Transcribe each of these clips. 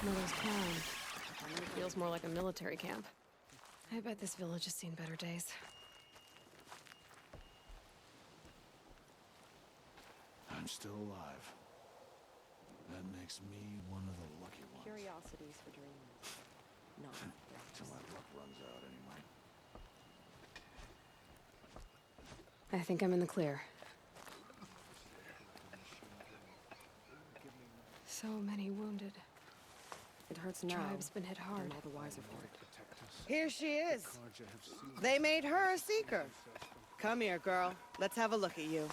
Mother's town. Feels more like a military camp. I bet this village has seen better days. I'm still alive. That makes me one of the lucky ones. Curiosities for dreamers. Not Till that luck runs out anyway. I think I'm in the clear. So many wounded. It hurts now. Tribe's been hit hard. I'm all the wiser for it. Here she is. They made her a seeker. Come here, girl. Let's have a look at you.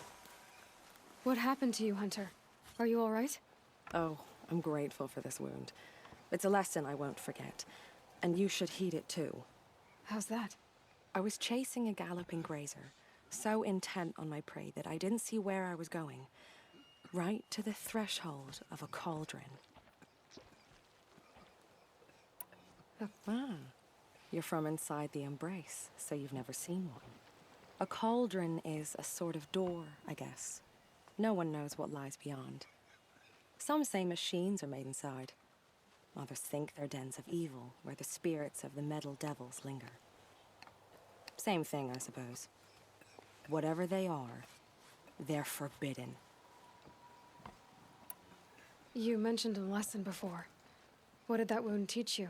What happened to you, Hunter? Are you all right? Oh, I'm grateful for this wound. It's a lesson I won't forget. And you should heed it too. How's that? I was chasing a galloping grazer, so intent on my prey that I didn't see where I was going. Right to the threshold of a cauldron. Ah, you're from inside the embrace, so you've never seen one. A cauldron is a sort of door, I guess. No one knows what lies beyond. Some say machines are made inside. Others think they're dens of evil, where the spirits of the metal devils linger. Same thing, I suppose. Whatever they are, they're forbidden. You mentioned a lesson before. What did that wound teach you?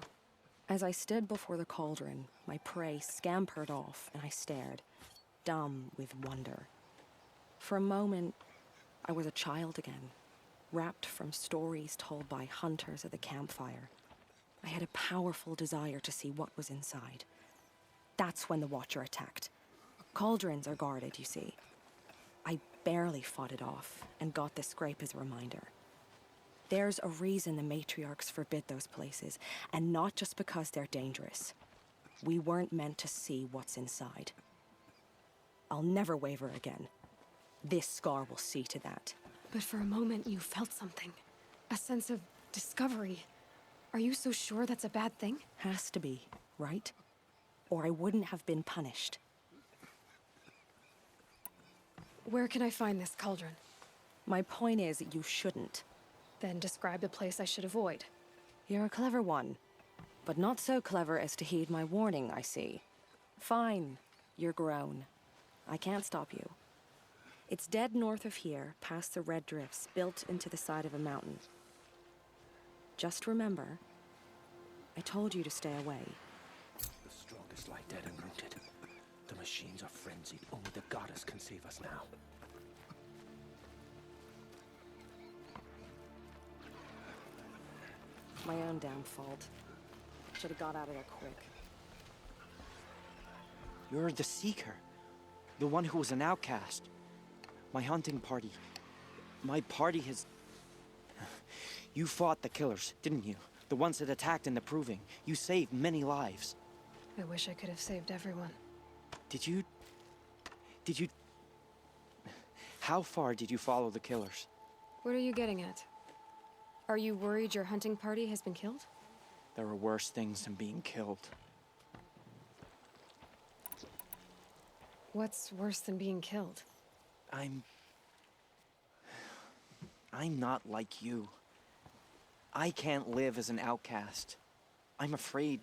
As I stood before the cauldron, my prey scampered off, and I stared, dumb with wonder. For a moment, I was a child again, wrapped from stories told by hunters at the campfire. I had a powerful desire to see what was inside. That's when the Watcher attacked. Cauldrons are guarded, you see. I barely fought it off, and got this scrape as a reminder. There's a reason the matriarchs forbid those places, and not just because they're dangerous. We weren't meant to see what's inside. I'll never waver again. This scar will see to that. But for a moment you felt something. A sense of discovery. Are you so sure that's a bad thing? Has to be, right? Or I wouldn't have been punished. Where can I find this cauldron? My point is, you shouldn't. Then describe the place I should avoid. You're a clever one. But not so clever as to heed my warning, I see. Fine, you're grown. I can't stop you. It's dead north of here, past the red drifts built into the side of a mountain. Just remember, I told you to stay away. The strongest lie dead and rooted. The machines are frenzied. Only the goddess can save us now. My own damn fault. Should have got out of there quick. You're the Seeker. The one who was an outcast. My hunting party. My party has... You fought the killers, didn't you? The ones that attacked in the Proving. You saved many lives. I wish I could have saved everyone. Did you... How far did you follow the killers? What are you getting at? Are you worried your hunting party has been killed? There are worse things than being killed. What's worse than being killed? I'm not like you. I can't live as an outcast. I'm afraid.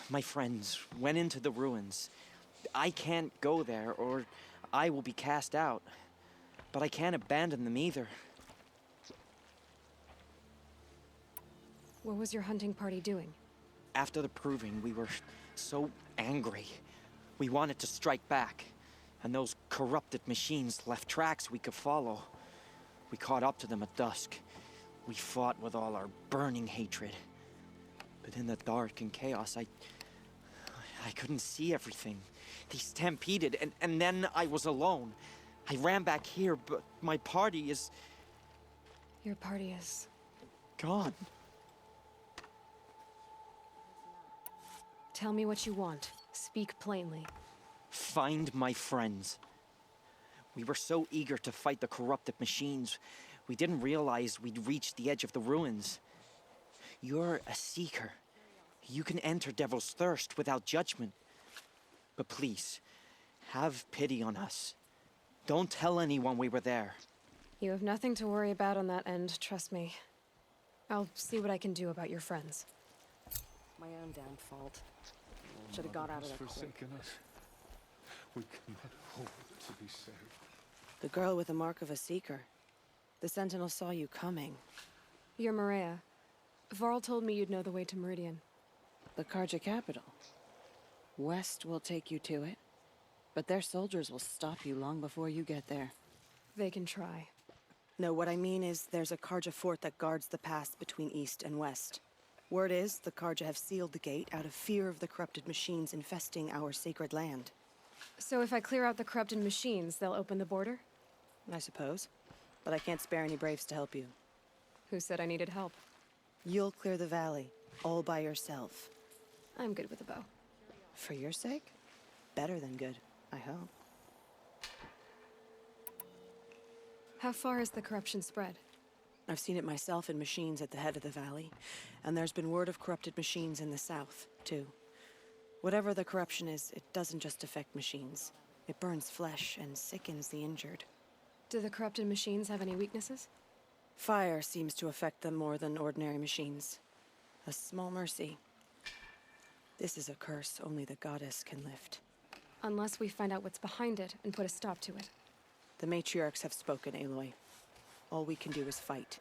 My friends went into the ruins. I can't go there, or I will be cast out. But I can't abandon them either. What was your hunting party doing? After the Proving, we were so angry. We wanted to strike back. And those corrupted machines left tracks we could follow. We caught up to them at dusk. We fought with all our burning hatred. But in the dark and chaos, I couldn't see everything. They stampeded, and then I was alone. I ran back here, but my party is... Your party is... gone. Tell me what you want. Speak plainly. Find my friends. We were so eager to fight the corrupted machines, we didn't realize we'd reached the edge of the ruins. You're a seeker. You can enter Devil's Thirst without judgment. But please, have pity on us. Don't tell anyone we were there. You have nothing to worry about on that end, trust me. I'll see what I can do about your friends. My own damn fault. Should have got out of there quick. Forsaken us. We cannot hope to be saved. The girl with the mark of a seeker. The Sentinel saw you coming. You're Maria. Varl told me you'd know the way to Meridian. The Karja capital. West will take you to it, but their soldiers will stop you long before you get there. They can try. No, what I mean is there's a Karja fort that guards the pass between East and West. Word is the Karja have sealed the gate out of fear of the corrupted machines infesting our sacred land. So if I clear out the corrupted machines, they'll open the border? I suppose. But I can't spare any braves to help you. Who said I needed help? You'll clear the valley, all by yourself. I'm good with a bow. For your sake? Better than good, I hope. How far has the corruption spread? I've seen it myself in machines at the head of the valley, and there's been word of corrupted machines in the south, too. Whatever the corruption is, it doesn't just affect machines. It burns flesh and sickens the injured. Do the corrupted machines have any weaknesses? Fire seems to affect them more than ordinary machines. A small mercy. This is a curse only the goddess can lift. Unless we find out what's behind it and put a stop to it. The matriarchs have spoken, Aloy. All we can do is fight,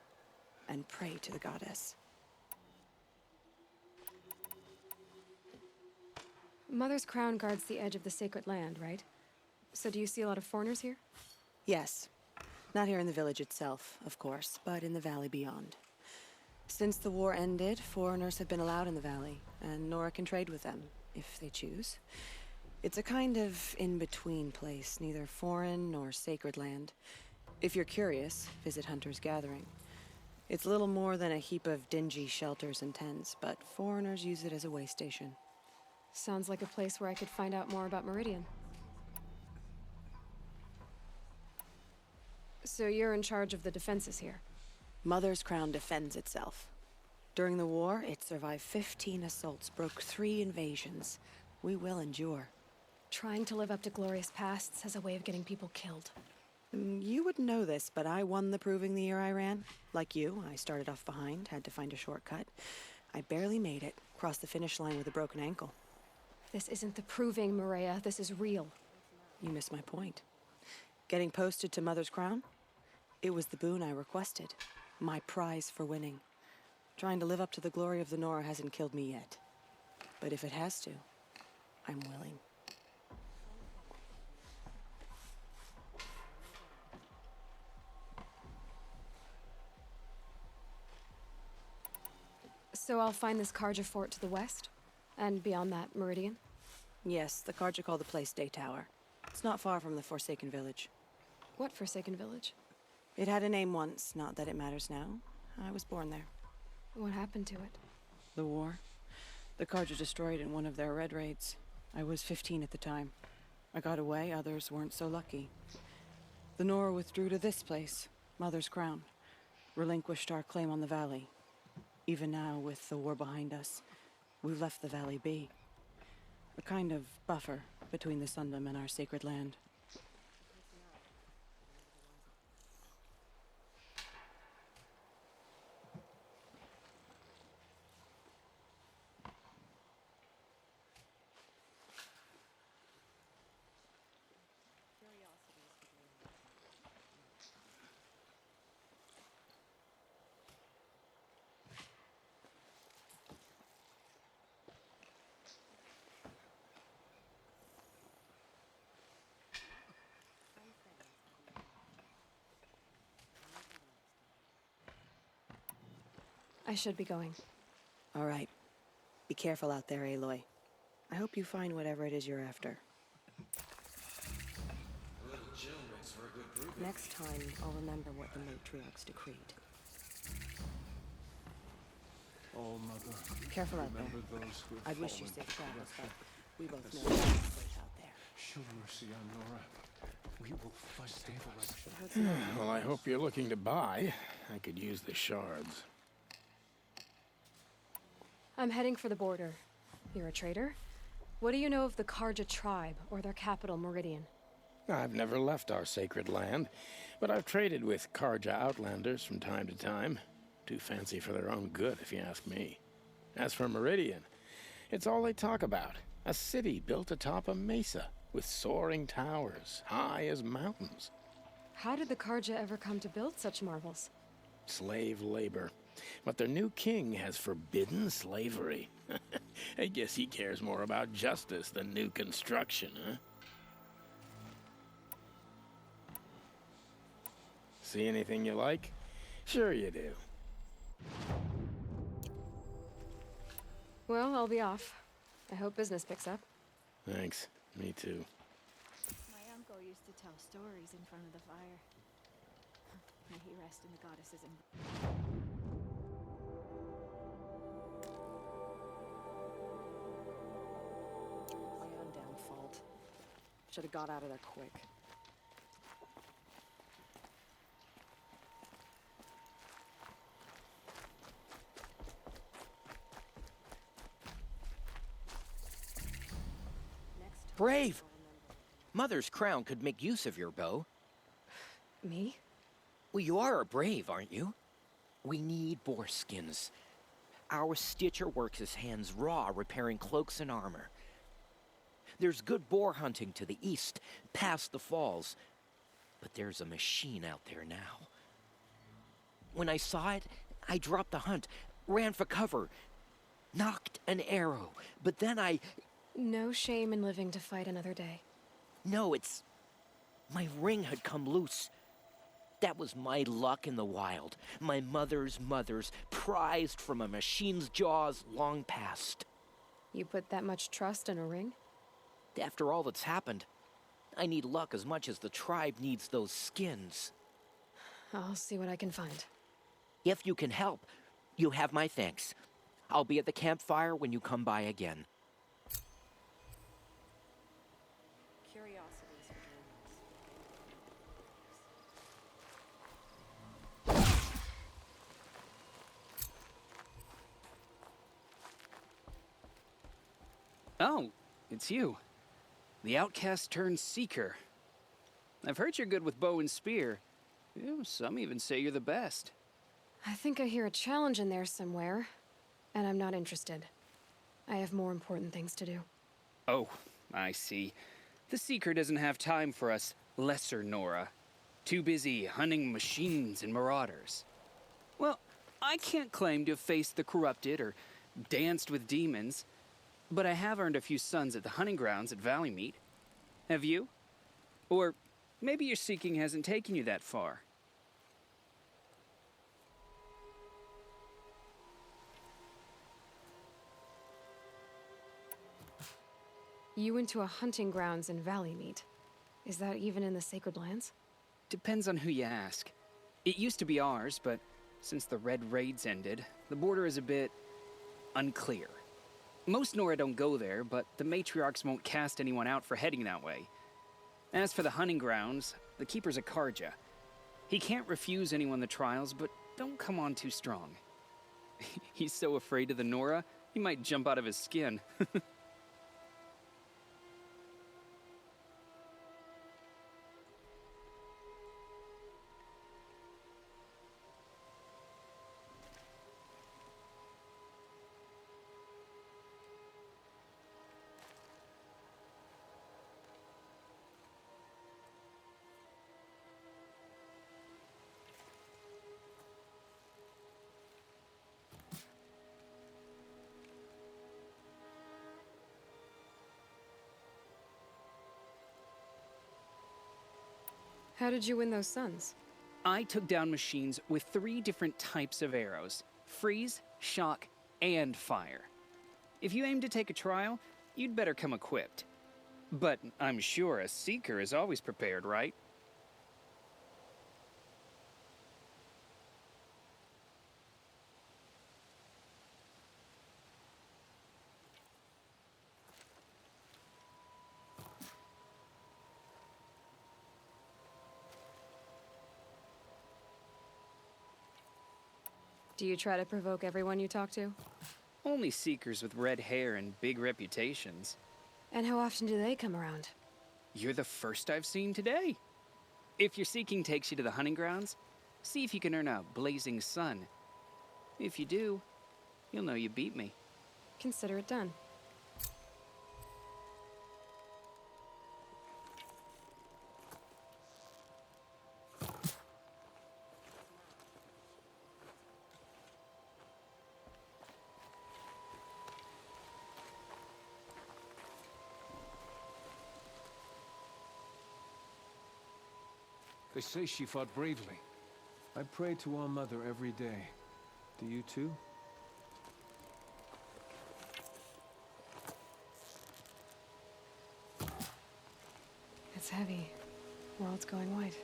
and pray to the goddess. Mother's crown guards the edge of the sacred land, right? So do you see a lot of foreigners here? Yes. Not here in the village itself, of course, but in the valley beyond. Since the war ended, foreigners have been allowed in the valley, and Nora can trade with them, if they choose. It's a kind of in-between place, neither foreign nor sacred land. If you're curious, visit Hunter's Gathering. It's little more than a heap of dingy shelters and tents, but foreigners use it as a way station. Sounds like a place where I could find out more about Meridian. So you're in charge of the defenses here? Mother's crown defends itself. During the war, it survived 15 assaults, broke 3 invasions. We will endure. Trying to live up to glorious pasts has a way of getting people killed. You wouldn't know this, but I won the proving the year I ran. Like you, I started off behind, had to find a shortcut. I barely made it, crossed the finish line with a broken ankle. This isn't the proving, Maria. This is real. You missed my point. Getting posted to Mother's crown? It was the boon I requested. My prize for winning. Trying to live up to the glory of the Nora hasn't killed me yet. But if it has to, I'm willing. So I'll find this Karja fort to the west? And beyond that, Meridian? Yes, the Karja call the place Day Tower. It's not far from the Forsaken Village. What Forsaken Village? It had a name once, not that it matters now. I was born there. What happened to it? The war. The Karja destroyed in one of their red raids. I was 15 at the time. I got away, others weren't so lucky. The Nora withdrew to this place, Mother's Crown. Relinquished our claim on the valley. Even now, with the war behind us, we've left the valley be. A kind of buffer between the Sundom and our sacred land. I should be going. All right. Be careful out there, Aloy. I hope you find whatever it is you're after. Next time, I'll remember what the matriarchs decreed. Oh, Mother. Careful out there. Remember those who have I'd wish you fallen. safe travels, but we both know it's safe out there. Show mercy on Nora. We will fight for direction. Well, I hope you're looking to buy. I could use the shards. I'm heading for the border. You're a trader? What do you know of the Karja tribe, or their capital, Meridian? I've never left our sacred land, but I've traded with Karja outlanders from time to time. Too fancy for their own good, if you ask me. As for Meridian, it's all they talk about. A city built atop a mesa, with soaring towers, high as mountains. How did the Karja ever come to build such marvels? Slave labor. But their new king has forbidden slavery. I guess he cares more about justice than new construction, huh? See anything you like? Sure you do. Well, I'll be off. I hope business picks up. Thanks. Me too. My uncle used to tell stories in front of the fire. May he rest in the goddess's My own damn fault. Should have got out of there quick. Brave! Mother's crown could make use of your bow. Me? Well, you are a brave, aren't you? We need boar skins. Our stitcher works his hands raw repairing cloaks and armor. There's good boar hunting to the east, past the falls. But there's a machine out there now. When I saw it, I dropped the hunt, ran for cover, knocked an arrow, but then I... No shame in living to fight another day. No, it's... my ring had come loose. That was my luck in the wild. My mother's prized from a machine's jaws long past. You put that much trust in a ring? After all that's happened, I need luck as much as the tribe needs those skins. I'll see what I can find. If you can help, you have my thanks. I'll be at the campfire when you come by again. Curiosities for Oh, it's you. The outcast turned seeker. I've heard you're good with bow and spear. Some even say you're the best. I think I hear a challenge in there somewhere, and I'm not interested. I have more important things to do. Oh, I see. The seeker doesn't have time for us lesser Nora. Too busy hunting machines and marauders. Well, I can't claim to have faced the corrupted or danced with demons, but I have earned a few sons at the hunting grounds at Valley Meet. Have you? Or maybe your seeking hasn't taken you that far. You went to a hunting grounds in Valley Meet. Is that even in the Sacred Lands? Depends on who you ask. It used to be ours, but since the Red Raids ended, the border is a bit unclear. Most Nora don't go there, but the matriarchs won't cast anyone out for heading that way. As for the hunting grounds, the keeper's a Karja. He can't refuse anyone the trials, but don't come on too strong. He's so afraid of the Nora, he might jump out of his skin. How did you win those sons? I took down machines with 3 different types of arrows: freeze, shock, and fire. If you aim to take a trial, you'd better come equipped. But I'm sure a seeker is always prepared, right? Do you try to provoke everyone you talk to? Only seekers with red hair and big reputations. And how often do they come around? You're the first I've seen today. If your seeking takes you to the hunting grounds, see if you can earn a blazing sun. If you do, you'll know you beat me. Consider it done. They say she fought bravely. I pray to All Mother every day. Do you too? It's heavy. World's going white.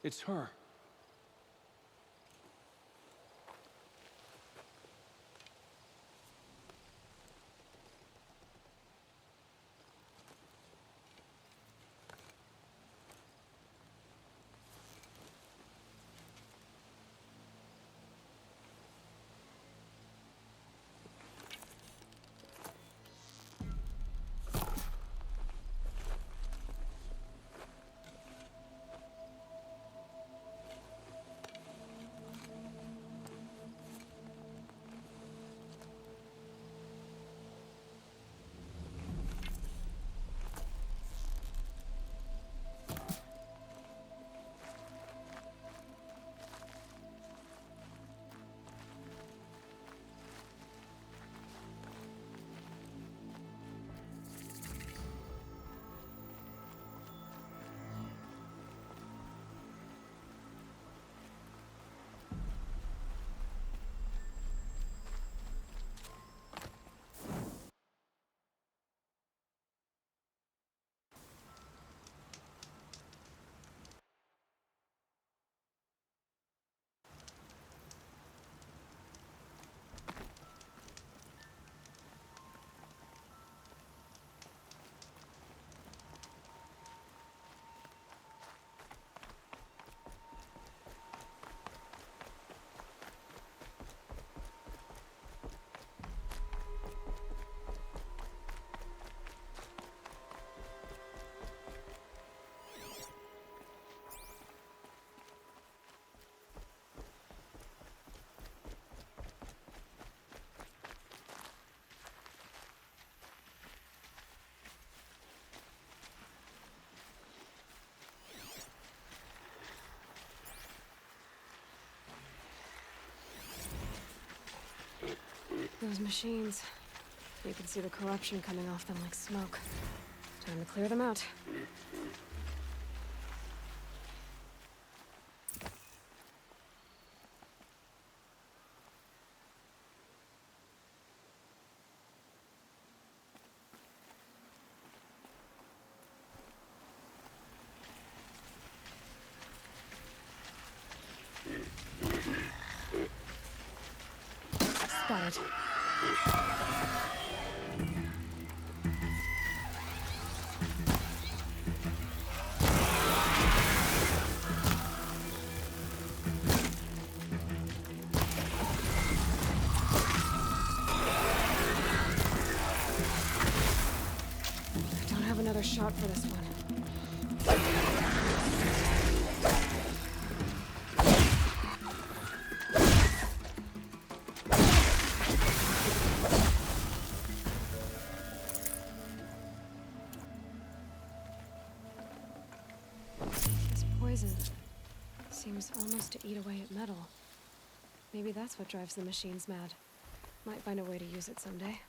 It's her. Those machines. You can see the corruption coming off them like smoke. Time to clear them out. Spotted. I don't have another shot for this one. This poison seems almost to eat away at metal. Maybe that's what drives the machines mad. Might find a way to use it someday.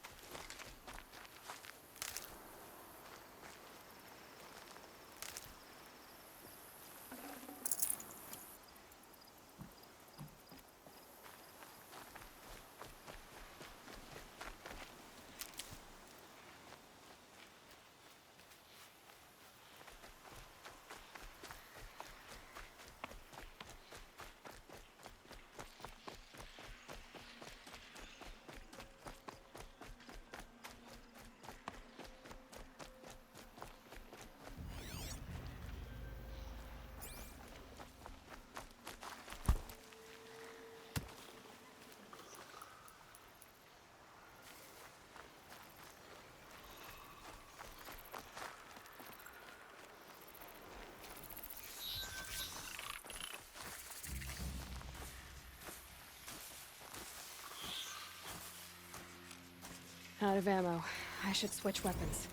Out of ammo. I should switch weapons.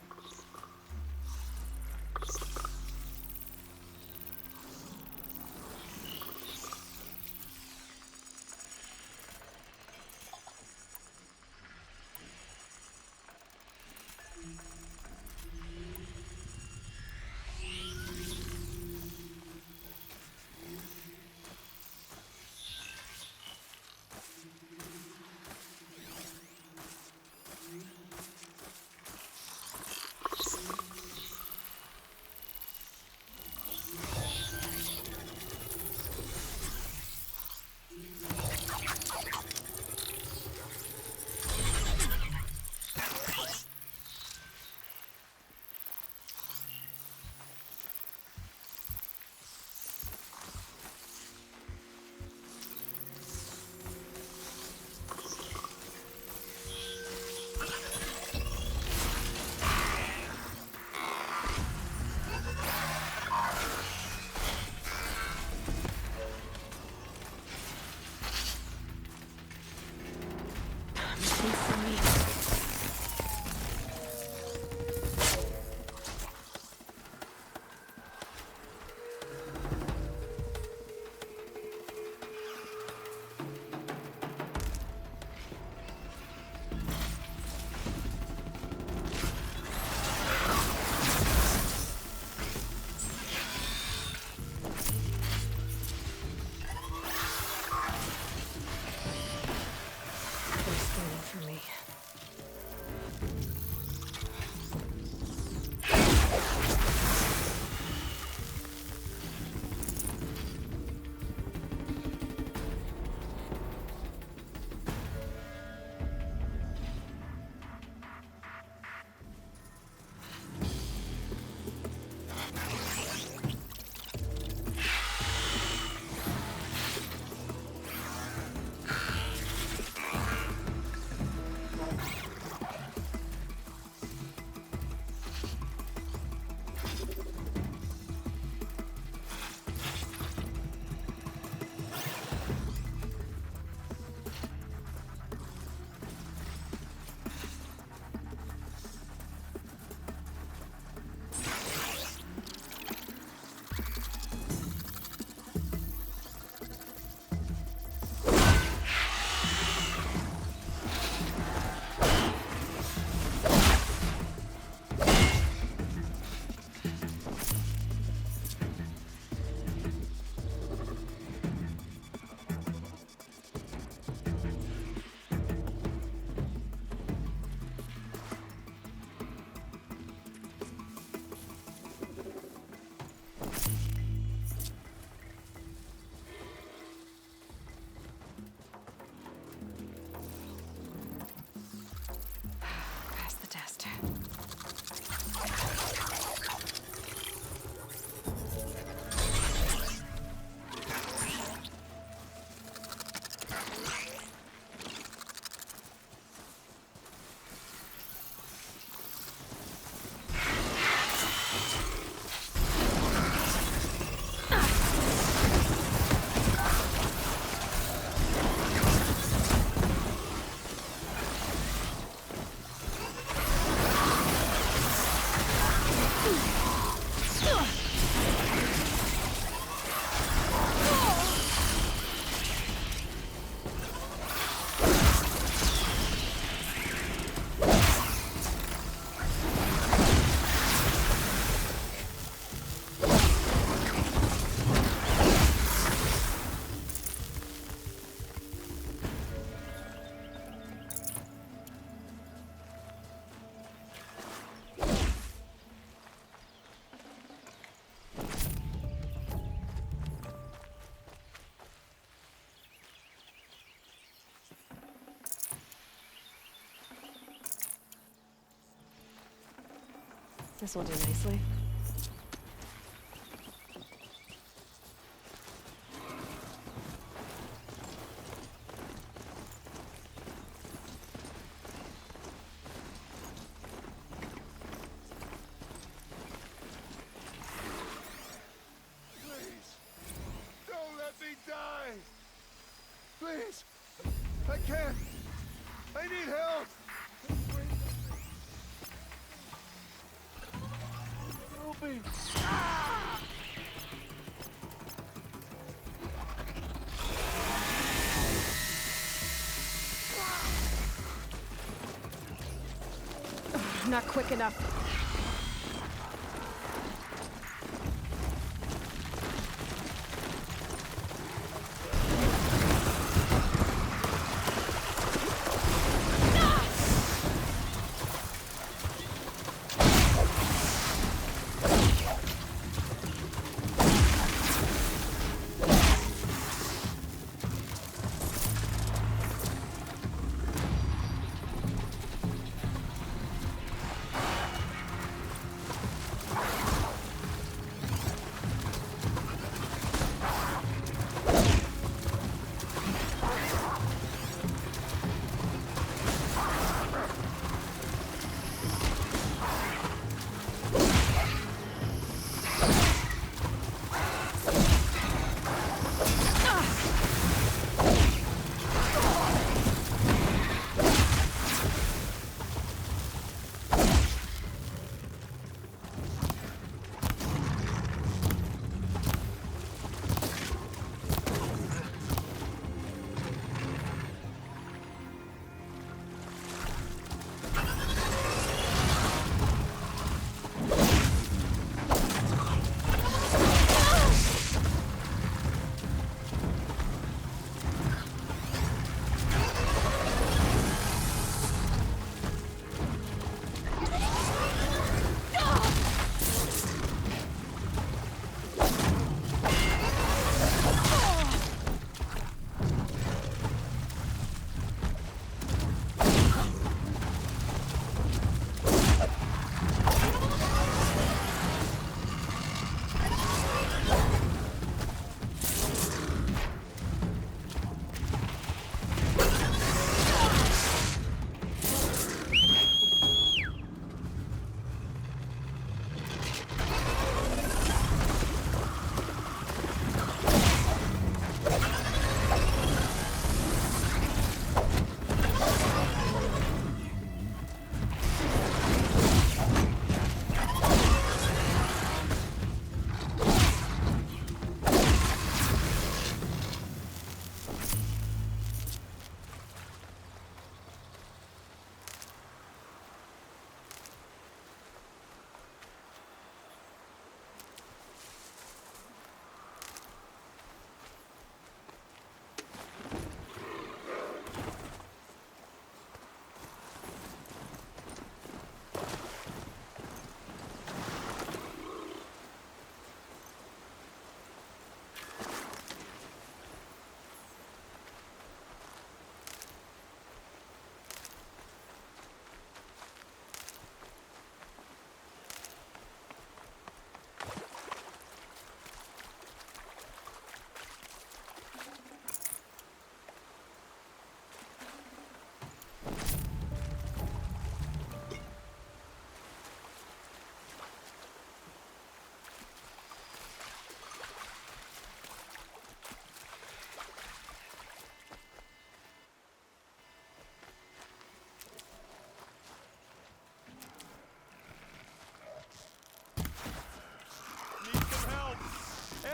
For me. Pass the test. This will do nicely. Please, don't let me die. Please, I can't. I need help. Help me! Not quick enough.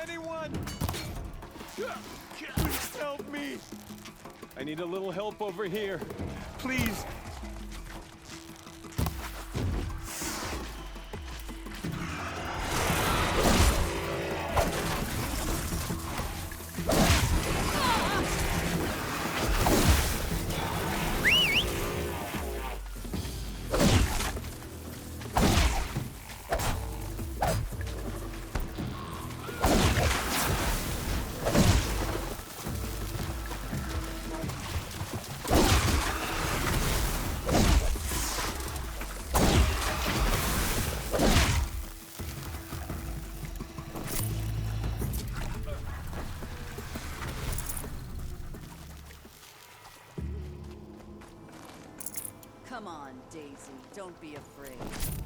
Anyone! Please help me! I need a little help over here. Please! Come on, Daisy. Don't be afraid.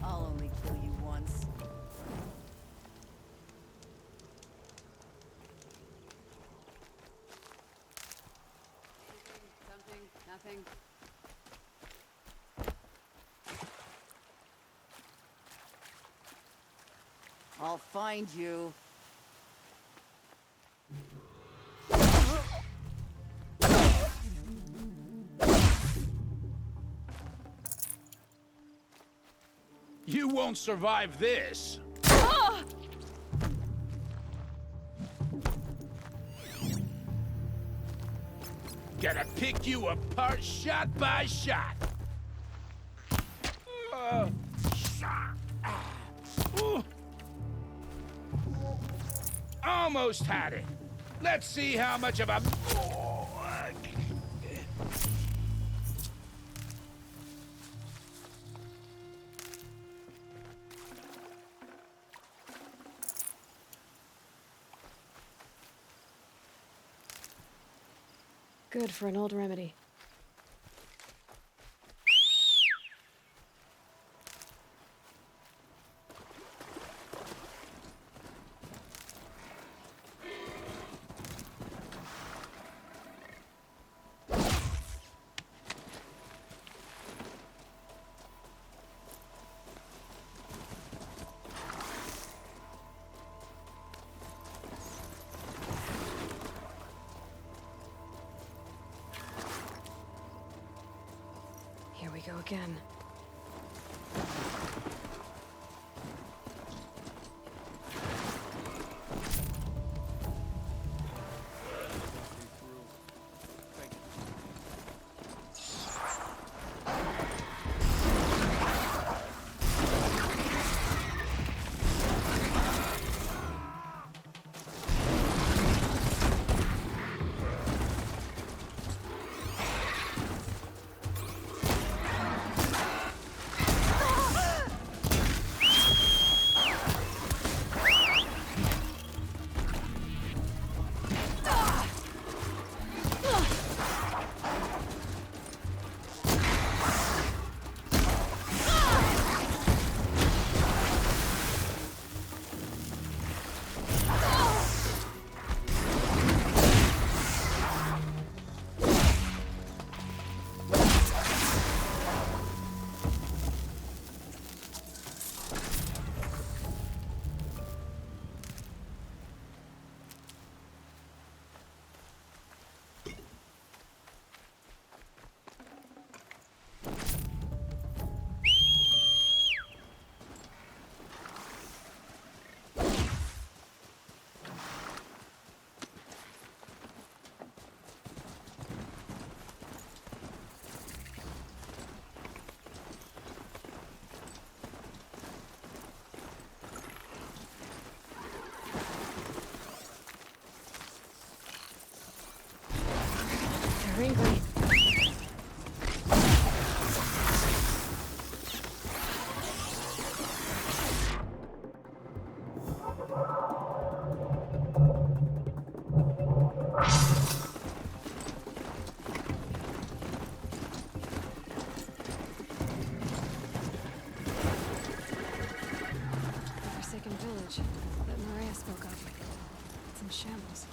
I'll only kill you once. Something, nothing. I'll find you. You won't survive this! Gonna pick you apart shot by shot! Almost had it! Let's see how much of a... Good for an old remedy. Here we go again. Wrinkly. The forsaken village that Maria spoke of. It's in shambles.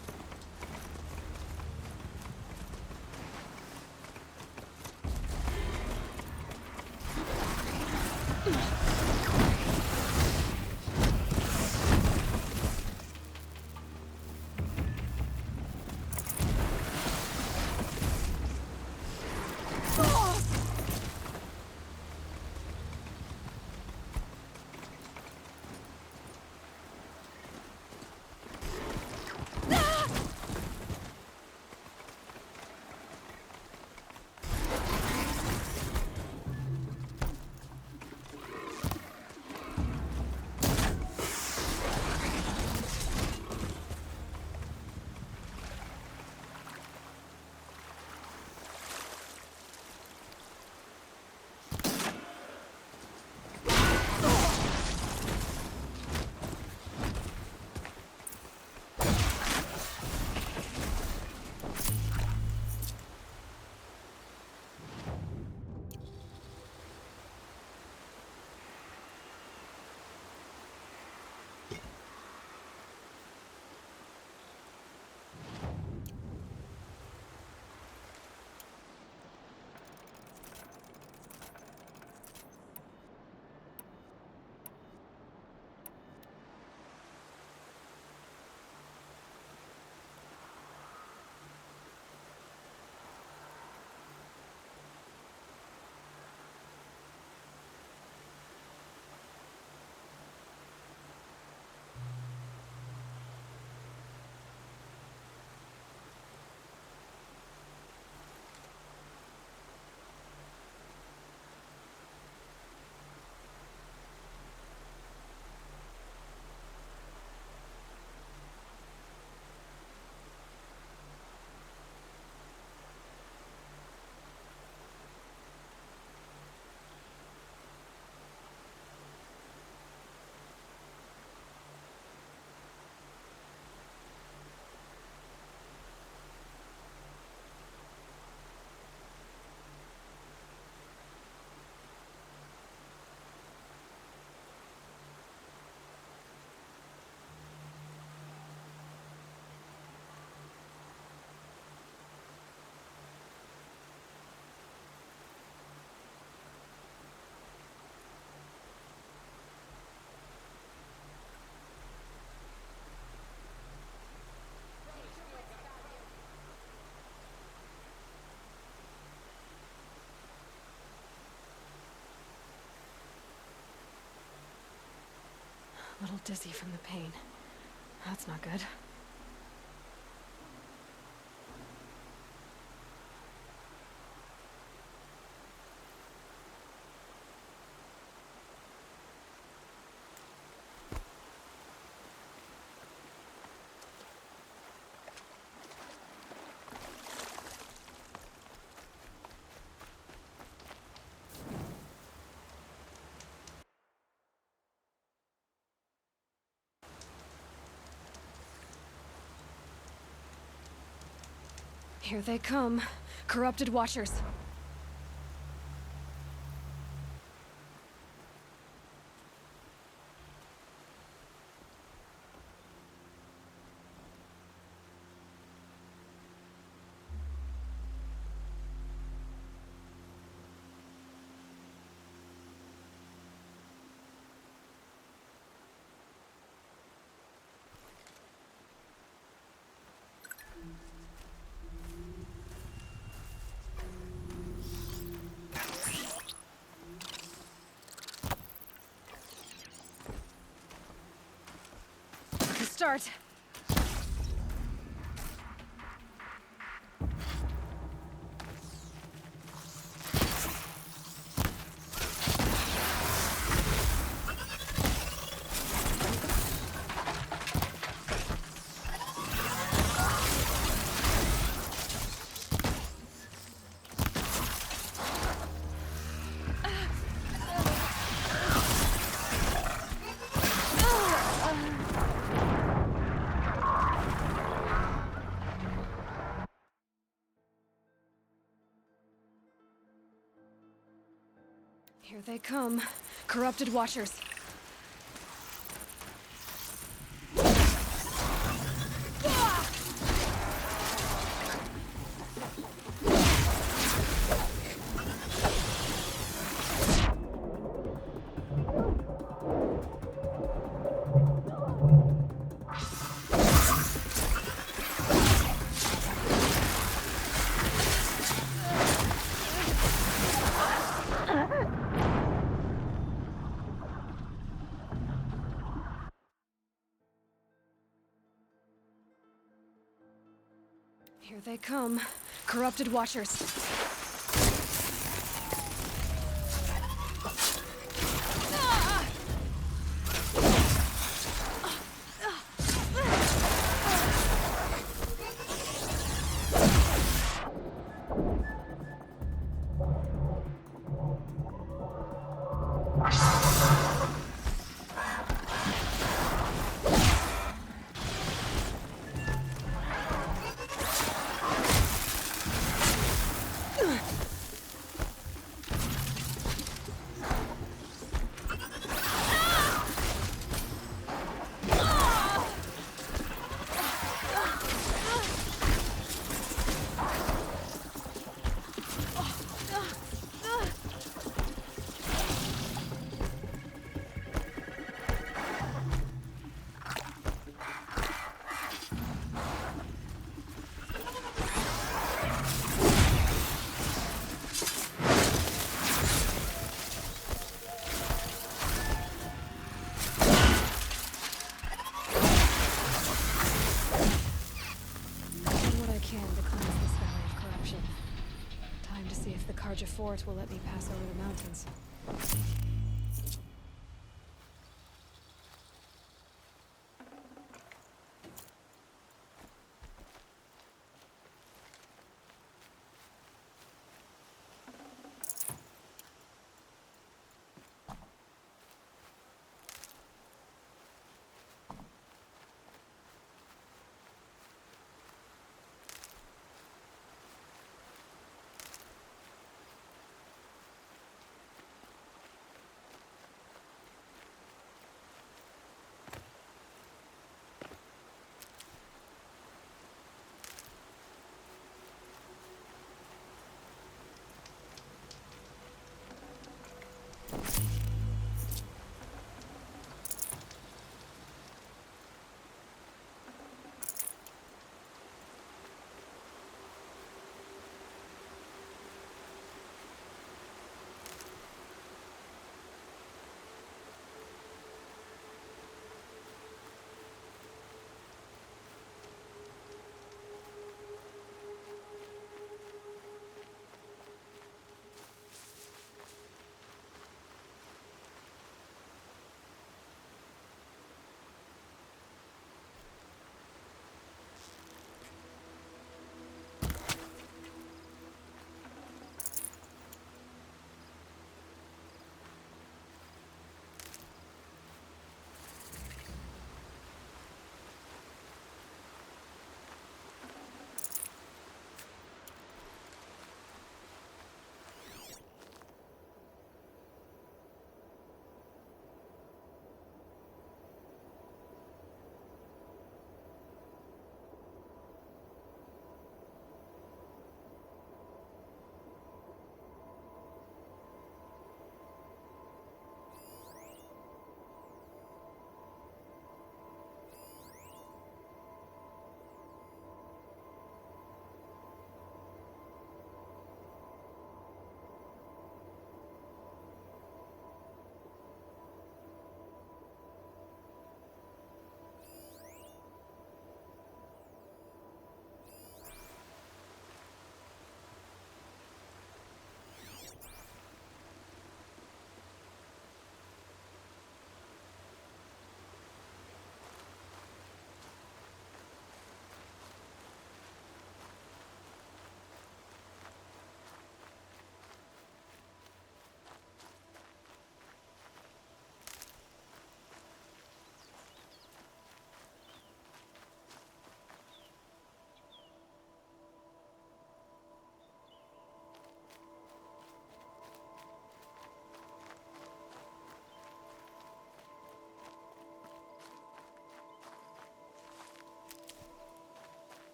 little dizzy from the pain. That's not good. Here they come. Corrupted Watchers. Start. Here they come. Corrupted Watchers. Here they come. Corrupted Watchers. Carja Fort will let me pass over the mountains.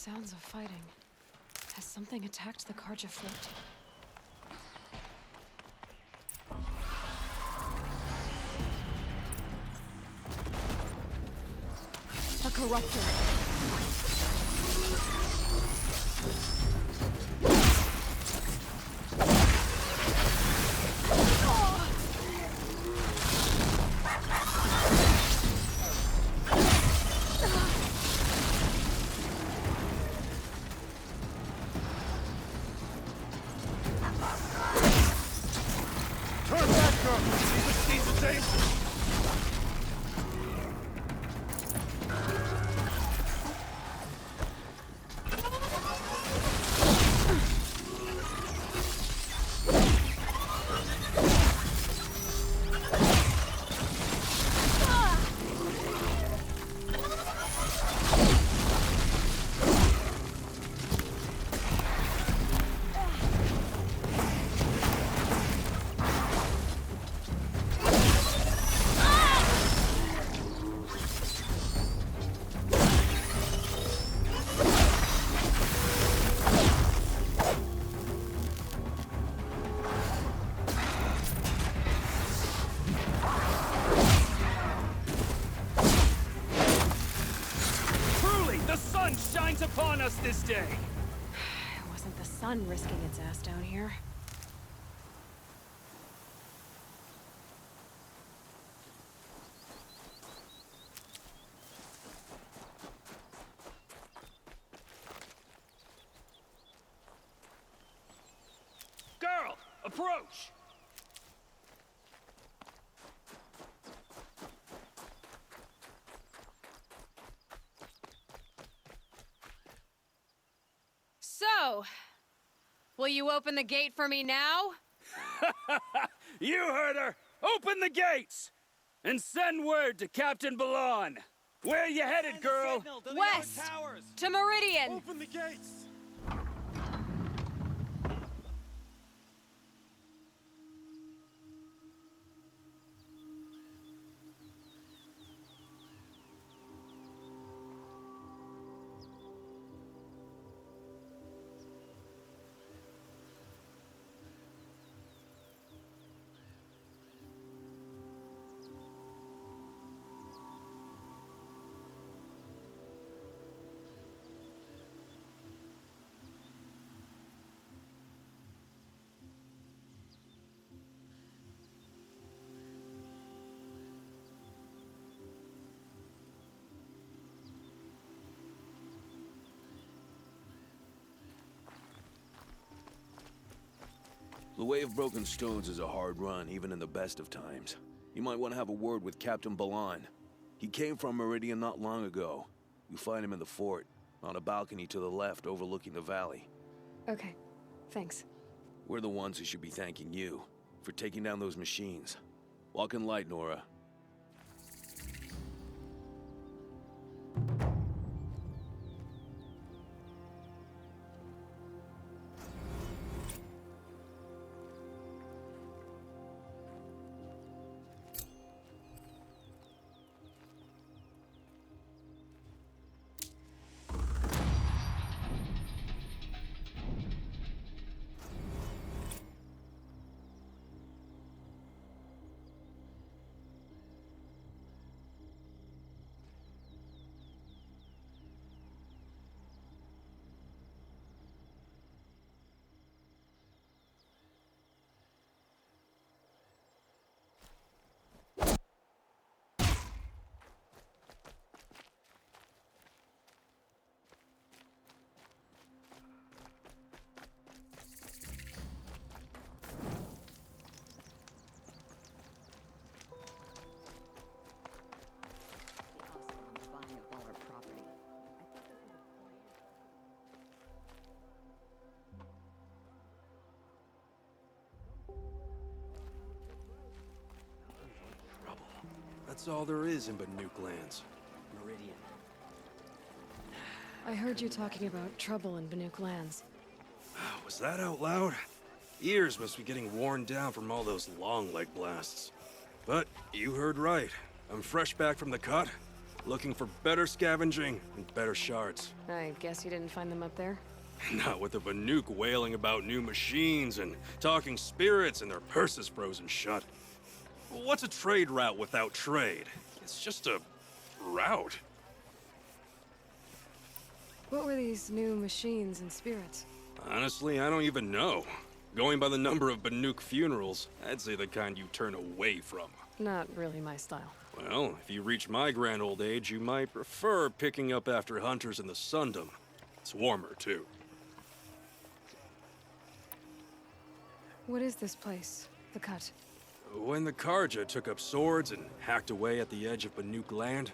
sounds of fighting. Has something attacked the Karja fort? A corruptor. Turn back, girl! These are dangerous! Shines upon us this day. It wasn't the sun risking its ass down here. Girl, approach! So, will you open the gate for me now? You heard her! Open the gates! And send word to Captain Balan. Where you headed, girl? West! To Meridian! Open the gates! The Way of Broken Stones is a hard run, even in the best of times. You might want to have a word with Captain Balan. He came from Meridian not long ago. You find him in the fort, on a balcony to the left overlooking the valley. Okay, thanks. We're the ones who should be thanking you for taking down those machines. Walk in light, Nora. That's all there is in Banuk lands. Meridian. I heard you talking about trouble in Banuk lands. Was that out loud? Ears must be getting worn down from all those long leg blasts. But you heard right. I'm fresh back from the cut. looking for better scavenging and better shards. I guess you didn't find them up there? Not with the Banuk wailing about new machines and talking spirits and their purses frozen shut. What's a trade route without trade? It's just a route. What were these new machines and spirits? Honestly, I don't even know. Going by the number of Banuk funerals, I'd say the kind you turn away from. Not really my style. Well, if you reach my grand old age, you might prefer picking up after hunters in the Sundom. It's warmer, too. What is this place? The Cut? When the Karja took up swords and hacked away at the edge of Banuk land,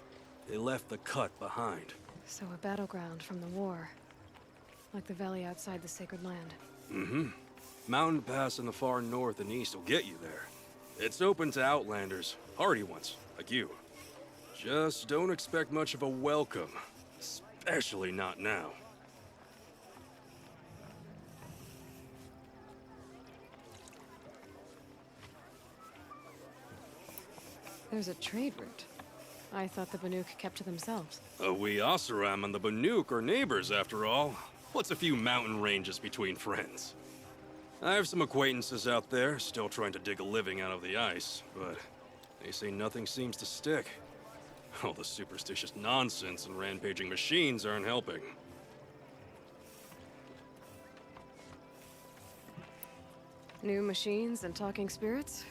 they left the Cut behind. So a battleground from the war. Like the valley outside the Sacred Land. Mm-hmm. Mountain Pass in the far north and east will get you there. It's open to outlanders, hardy ones, like you. Just don't expect much of a welcome. Especially not now. There's a trade route. I thought the Banuk kept to themselves. We Oseram and the Banuk are neighbors, after all. What's a few mountain ranges between friends? I have some acquaintances out there, still trying to dig a living out of the ice, but they say nothing seems to stick. All the superstitious nonsense and rampaging machines aren't helping. New machines and talking spirits?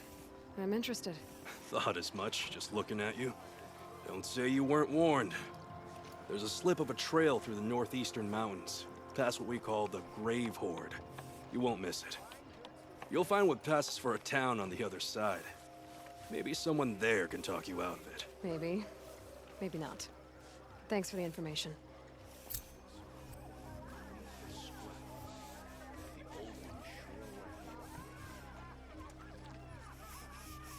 I'm interested. Thought as much, just looking at you. Don't say you weren't warned. There's a slip of a trail through the northeastern mountains, past what we call the Grave Horde. You won't miss it. You'll find what passes for a town on the other side. Maybe someone there can talk you out of it. Maybe. Maybe not. Thanks for the information.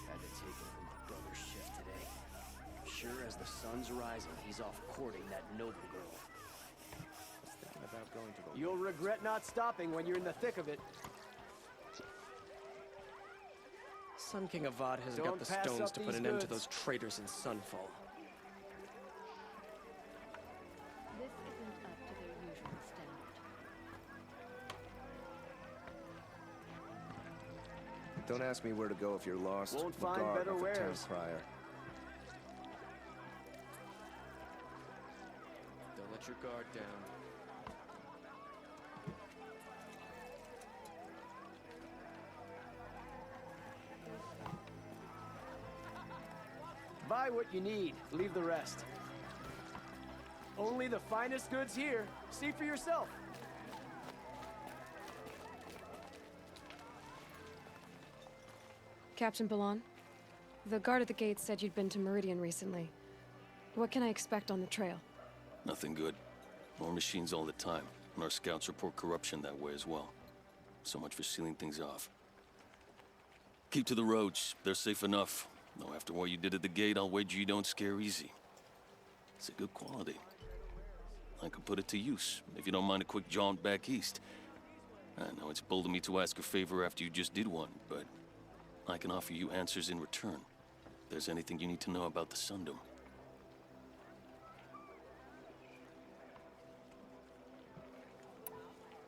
Had to take over my brother's shift today. Sure as the sun's rising, he's off courting that noble girl. Thinking about going to the... You'll regret not stopping when you're in the thick of it. Sun King Avad hasn't got the stones to put an end to those traitors in Sunfall. This isn't up to their usual standard. Don't ask me where to go if you're lost. Won't find better wares. Town crier. Don't let your guard down. Buy what you need, leave the rest. Only the finest goods here. See for yourself. Captain Balan, the guard at the gate said you'd been to Meridian recently. What can I expect on the trail? Nothing good. More machines all the time, and our scouts report corruption that way as well. So much for sealing things off. Keep to the roads. They're safe enough. Though after what you did at the gate, I'll wager you don't scare easy. It's a good quality. I could put it to use, if you don't mind a quick jaunt back east. I know it's bold of me to ask a favor after you just did one, but I can offer you answers in return. If there's anything you need to know about the Sundom.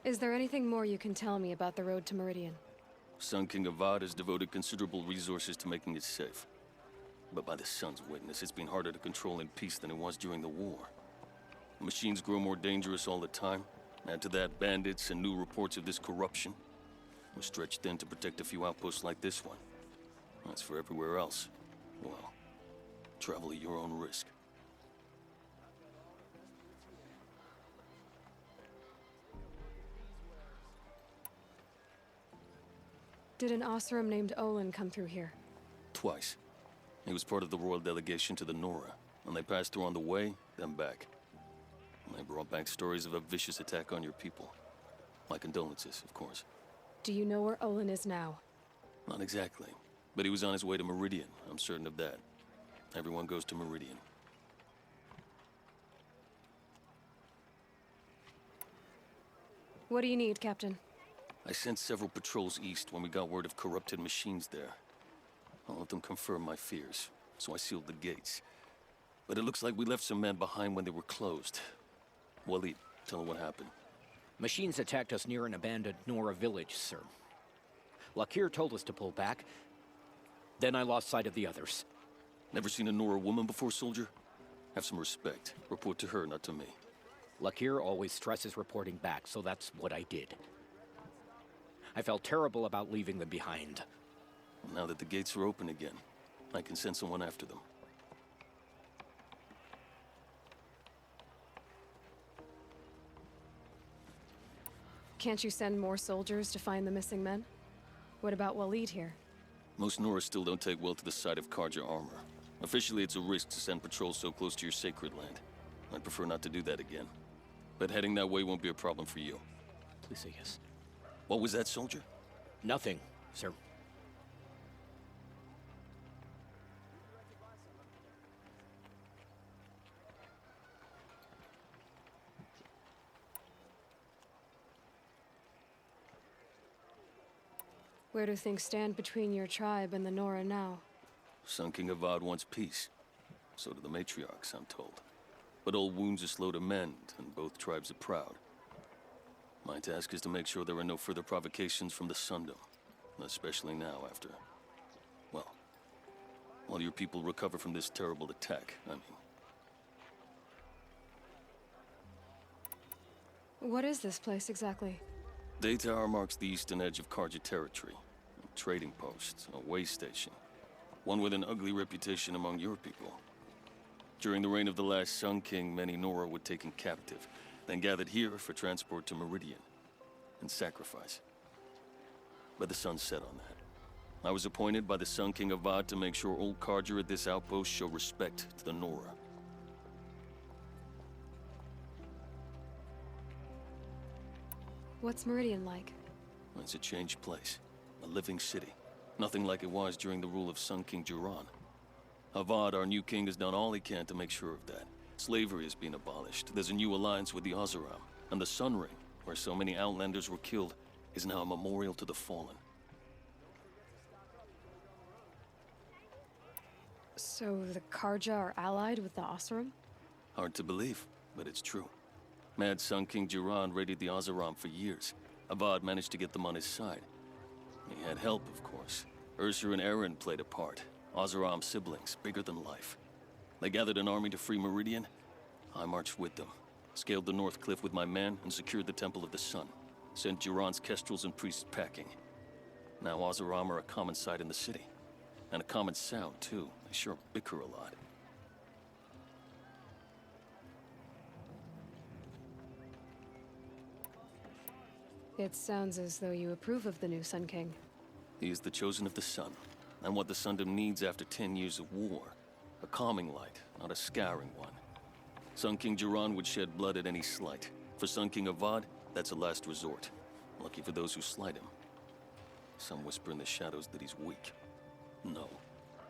Is there anything more you can tell me about the road to Meridian? Sun King Avad has devoted considerable resources to making it safe. But by the Sun's witness, it's been harder to control in peace than it was during the war. Machines grow more dangerous all the time. Add to that bandits and new reports of this corruption. We're stretched thin to protect a few outposts like this one. As for everywhere else, well, travel at your own risk. Did an Oseram named Olin come through here? Twice. He was part of the royal delegation to the Nora, and they passed through on the way, then back. And they brought back stories of a vicious attack on your people. My condolences, of course. Do you know where Olin is now? Not exactly, but he was on his way to Meridian, I'm certain of that. Everyone goes to Meridian. What do you need, Captain? I sent several patrols east when we got word of corrupted machines there. All of them confirmed my fears, so I sealed the gates. But it looks like we left some men behind when they were closed. Walid, tell them what happened. Machines attacked us near an abandoned Nora village, sir. Lakir told us to pull back. Then I lost sight of the others. Never seen a Nora woman before, soldier? Have some respect. Report to her, not to me. Lakir always stresses reporting back, so that's what I did. I felt terrible about leaving them behind. Now that the gates are open again, I can send someone after them. Can't you send more soldiers to find the missing men? What about Walid here? Most Nora still don't take well to the sight of Karja armor. Officially, it's a risk to send patrols so close to your sacred land. I'd prefer not to do that again. But heading that way won't be a problem for you. Please say yes. What was that, soldier? Nothing, sir. Where do things stand between your tribe and the Nora now? Sun King Avad wants peace. So do the matriarchs, I'm told. But old wounds are slow to mend, and both tribes are proud. My task is to make sure there are no further provocations from the Sundom. Especially now after... well, while your people recover from this terrible attack, I mean. What is this place exactly? Day Tower marks the eastern edge of Karja territory. A trading post, a way station. One with an ugly reputation among your people. During the reign of the last Sun King, many Nora were taken captive, then gathered here for transport to Meridian, and sacrifice. But the sun set on that. I was appointed by the Sun King Avad to make sure old Karja at this outpost show respect to the Nora. What's Meridian like? It's a changed place. A living city. Nothing like it was during the rule of Sun King Jiran. Avad, our new king, has done all he can to make sure of that. Slavery has been abolished. There's a new alliance with the Oseram. And the Sun Ring, where so many Outlanders were killed, is now a memorial to the fallen. So the Karja are allied with the Oseram? Hard to believe, but it's true. Mad Sun King Jiran raided the Oseram for years. Avad managed to get them on his side. He had help, of course. Ursa and Eren played a part. Oseram siblings, bigger than life. They gathered an army to free Meridian. I marched with them. Scaled the North Cliff with my men and secured the Temple of the Sun. Sent Jiran's kestrels and priests packing. Now Oseram are a common sight in the city. And a common sound, too. They sure bicker a lot. It sounds as though you approve of the new Sun King. He is the chosen of the Sun, and what the Sundom needs after 10 years of war. A calming light, not a scouring one. Sun King Jiran would shed blood at any slight. For Sun King Avad, that's a last resort. Lucky for those who slight him. Some whisper in the shadows that he's weak. No.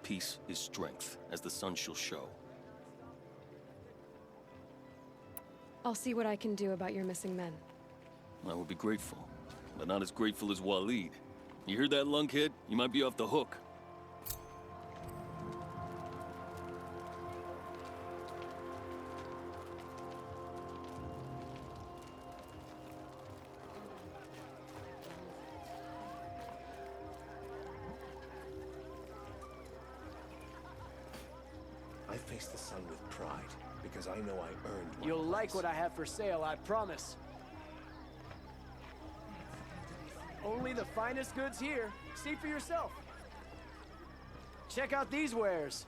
Peace is strength, as the sun shall show. I'll see what I can do about your missing men. I would be grateful, but not as grateful as Walid. You hear that, lunkhead? You might be off the hook. I face the sun with pride, because I know I earned my You'll like place. what I have for sale, I promise. Only the finest goods here. See for yourself. Check out these wares.